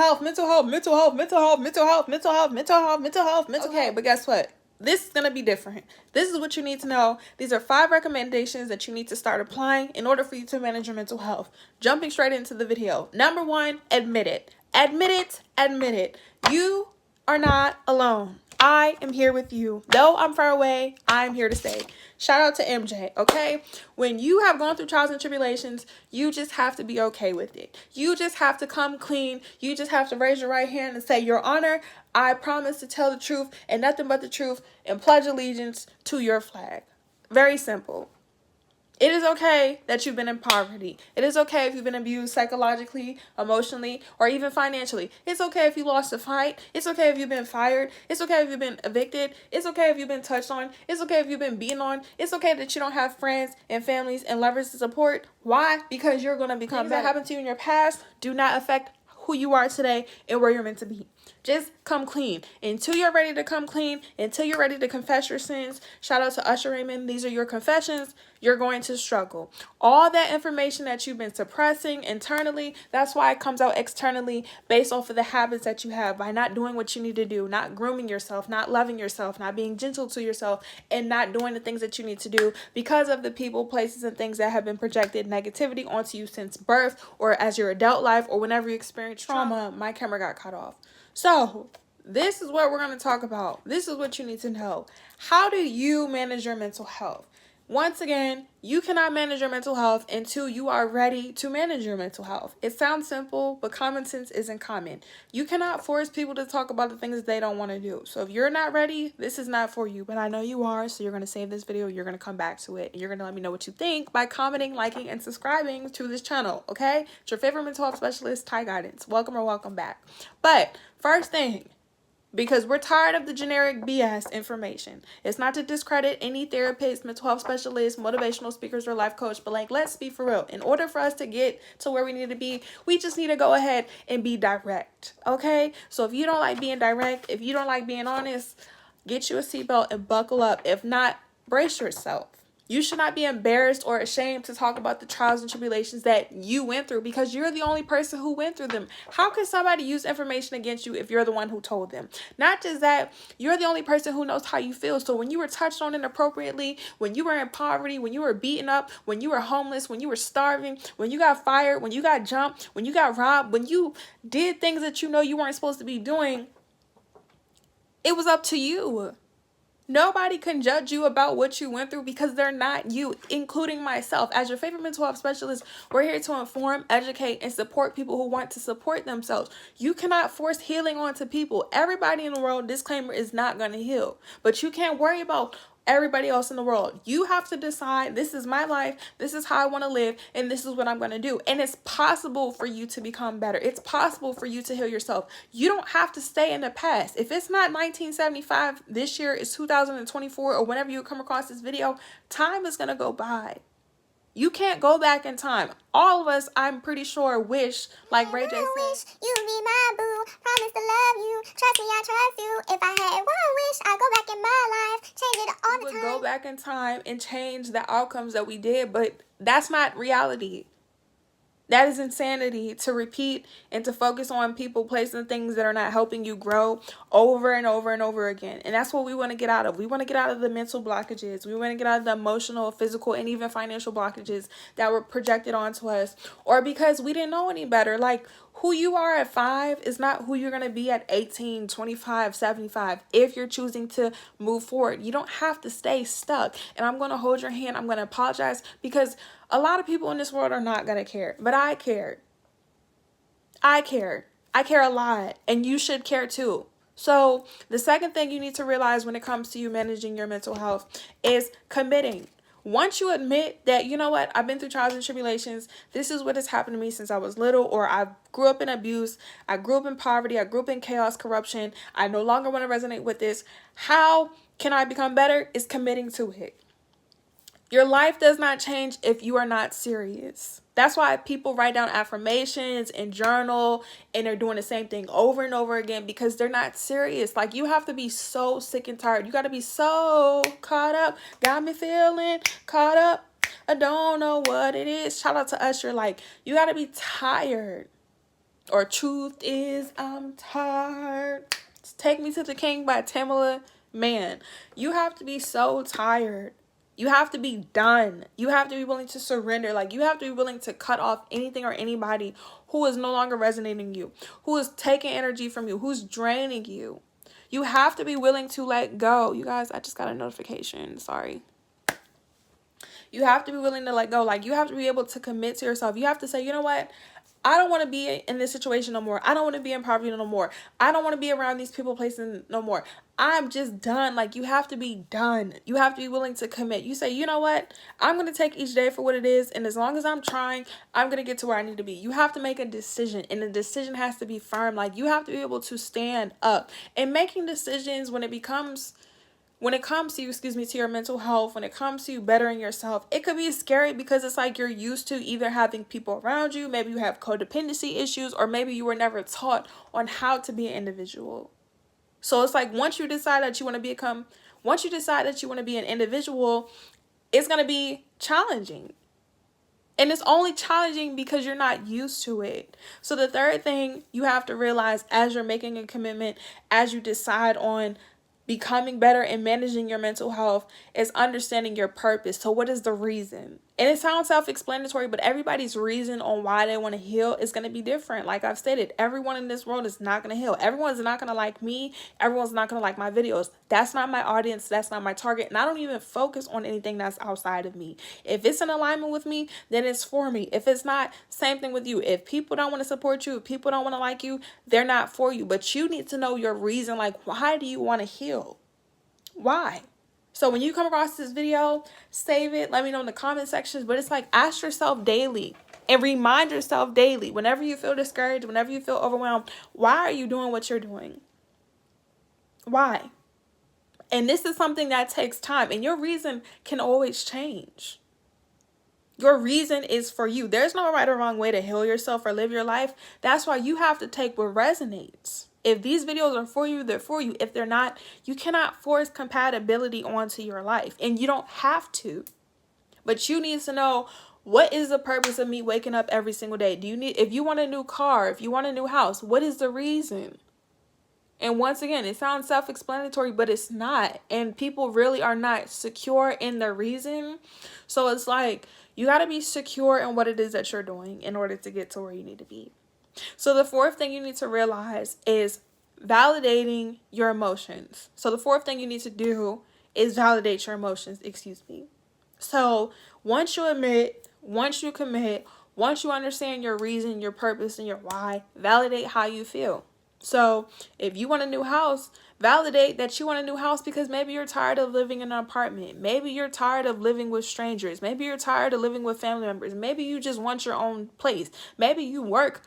health, mental health, mental health, mental health, mental health, mental health, mental health, mental health, mental health. Okay, but guess what? This is going to be different. This is what you need to know. These are 5 recommendations that you need to start applying in order for you to manage your mental health. Jumping straight into the video. Number 1, admit it. Admit it. Admit it. You are not alone. I am here with you. Though I'm far away, I'm here to stay. Shout out to MJ, okay? When you have gone through trials and tribulations, you just have to be okay with it. You just have to come clean. You just have to raise your right hand and say, Your Honor, I promise to tell the truth and nothing but the truth and pledge allegiance to your flag. Very simple. It is okay that you've been in poverty. It is okay if you've been abused psychologically, emotionally, or even financially. It's okay if you lost a fight. It's okay if you've been fired. It's okay if you've been evicted. It's okay if you've been touched on. It's okay if you've been beaten on. It's okay that you don't have friends and families and lovers to support. Why? Because you're going to become better. Things that happened to you in your past do not affect who you are today and where you're meant to be. Just come clean. Until you're ready to come clean, until you're ready to confess your sins, shout out to Usher Raymond. These are your confessions. You're going to struggle. All that information that you've been suppressing internally, that's why it comes out externally based off of the habits that you have by not doing what you need to do, not grooming yourself, not loving yourself, not being gentle to yourself, and not doing the things that you need to do because of the people, places, and things that have been projected negativity onto you since birth or as your adult life or whenever you experience trauma. My camera got cut off. So this is what we're going to talk about. This is what you need to know. How do you manage your mental health? Once again, you cannot manage your mental health until you are ready to manage your mental health. It sounds simple, but common sense isn't common. You cannot force people to talk about the things that they don't want to do. So if you're not ready, this is not for you. But I know you are, so you're going to save this video. You're going to come back to it. And you're going to let me know what you think by commenting, liking, and subscribing to this channel, okay? It's your favorite mental health specialist, Ty Guidance. Welcome or welcome back. But first thing, because we're tired of the generic BS information. It's not to discredit any therapist, mental health specialist, motivational speakers, or life coach, but let's be for real. In order for us to get to where we need to be, we just need to go ahead and be direct, okay? So if you don't like being direct, if you don't like being honest, get you a seatbelt and buckle up. If not, brace yourself. You should not be embarrassed or ashamed to talk about the trials and tribulations that you went through because you're the only person who went through them. How can somebody use information against you if you're the one who told them? Not just that, you're the only person who knows how you feel. So when you were touched on inappropriately, when you were in poverty, when you were beaten up, when you were homeless, when you were starving, when you got fired, when you got jumped, when you got robbed, when you did things that you know you weren't supposed to be doing, it was up to you. Nobody can judge you about what you went through because they're not you, including myself. As your favorite mental health specialist, we're here to inform, educate, and support people who want to support themselves. You cannot force healing onto people. Everybody in the world, disclaimer, is not going to heal. But you can't worry about everybody else in the world. You have to decide, this is my life, this is how I want to live, and this is what I'm going to do. And it's possible for you to become better. It's possible for you to heal yourself. You don't have to stay in the past. If it's not 1975, this year is 2024, or whenever you come across this video, time is going to go by. You can't go back in time. All of us, I'm pretty sure, wish, like Ray J said, wish you be my boo. Promise to love you. Trust me, I trust you. If I had one wish, I'd go back in my life. Change it all the time. We would go back in time and change the outcomes that we did, but that's not reality. That is insanity to repeat and to focus on people, places, and things that are not helping you grow over and over and over again. And that's what we want to get out of. We want to get out of the mental blockages. We want to get out of the emotional, physical, and even financial blockages that were projected onto us. Or because we didn't know any better. Like, who you are at 5 is not who you're going to be at 18, 25, 75. If you're choosing to move forward, you don't have to stay stuck. And I'm going to hold your hand. I'm going to apologize because a lot of people in this world are not going to care. But I cared. I cared. I care a lot. And you should care too. So the second thing you need to realize when it comes to you managing your mental health is committing. Once you admit that, you know what, I've been through trials and tribulations, this is what has happened to me since I was little, or I grew up in abuse, I grew up in poverty, I grew up in chaos, corruption, I no longer want to resonate with this. How can I become better? Is committing to it. Your life does not change if you are not serious. That's why people write down affirmations and journal and they're doing the same thing over and over again because they're not serious. Like, you have to be so sick and tired. You got to be so caught up. Got me feeling caught up. I don't know what it is. Shout out to Usher. Like, you got to be tired. Or Truth Is I'm Tired. Take Me to the King by Tamala. Man, you have to be so tired. You have to be done. You have to be willing to surrender. Like, you have to be willing to cut off anything or anybody who is no longer resonating you, who is taking energy from you, who's draining you. You have to be willing to let go. You guys, I just got a notification. Sorry. You have to be willing to let go. Like, you have to be able to commit to yourself. You have to say, you know what? I don't want to be in this situation no more. I don't want to be in poverty no more. I don't want to be around these people, places no more. I'm just done. Like, you have to be done. You have to be willing to commit. You say, you know what? I'm going to take each day for what it is. And as long as I'm trying, I'm going to get to where I need to be. You have to make a decision. And the decision has to be firm. Like, you have to be able to stand up. And making decisions when it comes to you, to your mental health, when it comes to you bettering yourself, it could be scary because it's like you're used to either having people around you, maybe you have codependency issues, or maybe you were never taught on how to be an individual. So it's like once you decide that you want to be an individual, it's going to be challenging. And it's only challenging because you're not used to it. So the third thing you have to realize as you're making a commitment, as you decide on becoming better and managing your mental health, is understanding your purpose. So what is the reason? And it sounds self-explanatory, but everybody's reason on why they want to heal is going to be different. Like I've stated, everyone in this world is not going to heal. Everyone's not going to like me. Everyone's not going to like my videos. That's not my audience. That's not my target. And I don't even focus on anything that's outside of me. If it's in alignment with me, then it's for me. If it's not, same thing with you. If people don't want to support you, if people don't want to like you, they're not for you. But you need to know your reason. Like, why do you want to heal? Why? So when you come across this video, save it. Let me know in the comment sections. But it's like, ask yourself daily and remind yourself daily. Whenever you feel discouraged, whenever you feel overwhelmed, why are you doing what you're doing? Why? And this is something that takes time. And your reason can always change. Your reason is for you. There's no right or wrong way to heal yourself or live your life. That's why you have to take what resonates. If these videos are for you, they're for you. If they're not, you cannot force compatibility onto your life. And you don't have to. But you need to know, what is the purpose of me waking up every single day? If you want a new car, if you want a new house, what is the reason? And once again, it sounds self-explanatory, but it's not. And people really are not secure in their reason. So it's like, you got to be secure in what it is that you're doing in order to get to where you need to be. So the fourth thing you need to realize is validating your emotions. So the fourth thing you need to do is validate your emotions, So once you admit, once you commit, once you understand your reason, your purpose, and your why, validate how you feel. So if you want a new house, validate that you want a new house because maybe you're tired of living in an apartment. Maybe you're tired of living with strangers. Maybe you're tired of living with family members. Maybe you just want your own place. Maybe you work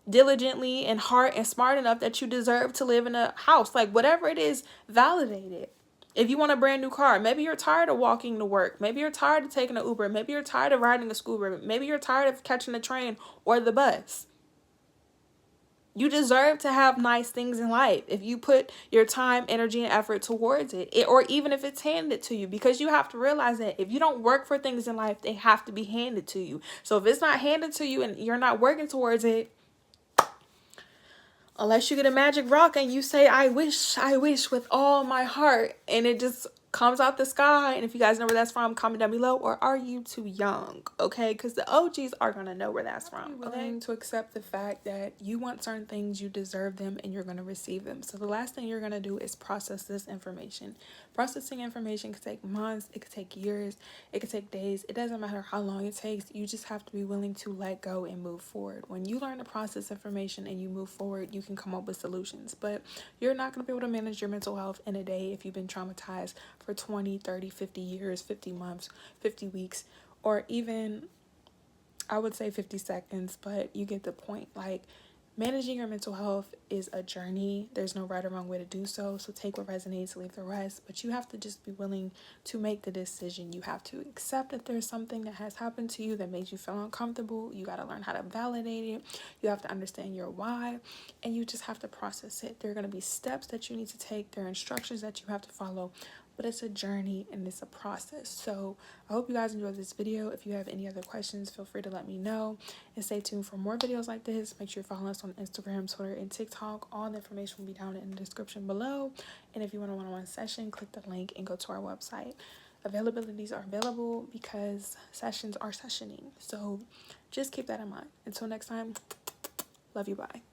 diligently and hard and smart enough that you deserve to live in a house. Like, whatever it is, validate it. If you want a brand new car, maybe you're tired of walking to work. Maybe you're tired of taking an Uber. Maybe you're tired of riding a school bus. Maybe you're tired of catching the train or the bus. You deserve to have nice things in life if you put your time, energy, and effort towards it, or even if it's handed to you, because you have to realize that if you don't work for things in life, they have to be handed to you. So if it's not handed to you and you're not working towards it, unless you get a magic rock and you say, I wish with all my heart, and it just comes out the sky. And if you guys know where that's from, comment down below. Or are you too young? Okay, because the OGs are gonna know where that's from. Willing to accept the fact that you want certain things, you deserve them, and you're gonna receive them. So the last thing you're gonna do is process this information. Processing information could take months, it could take years, it could take days. It doesn't matter how long it takes. You just have to be willing to let go and move forward. When you learn to process information and you move forward, you can come up with solutions. But you're not going to be able to manage your mental health in a day if you've been traumatized for 20, 30, 50 years, 50 months, 50 weeks, or even, I would say 50 seconds, but you get the point. Like, managing your mental health is a journey. There's no right or wrong way to do so. So take what resonates, leave the rest. But you have to just be willing to make the decision. You have to accept that there's something that has happened to you that made you feel uncomfortable. You got to learn how to validate it. You have to understand your why. And you just have to process it. There are going to be steps that you need to take. There are instructions that you have to follow. but it's a journey and it's a process. So I hope you guys enjoyed this video. If you have any other questions, feel free to let me know, and stay tuned for more videos like this. Make sure you follow us on Instagram, Twitter, and TikTok. All the information will be down in the description below. And if you want a one-on-one session, click the link and go to our website. Availabilities are available because sessions are sessioning. So just keep that in mind. Until next time, love you, bye.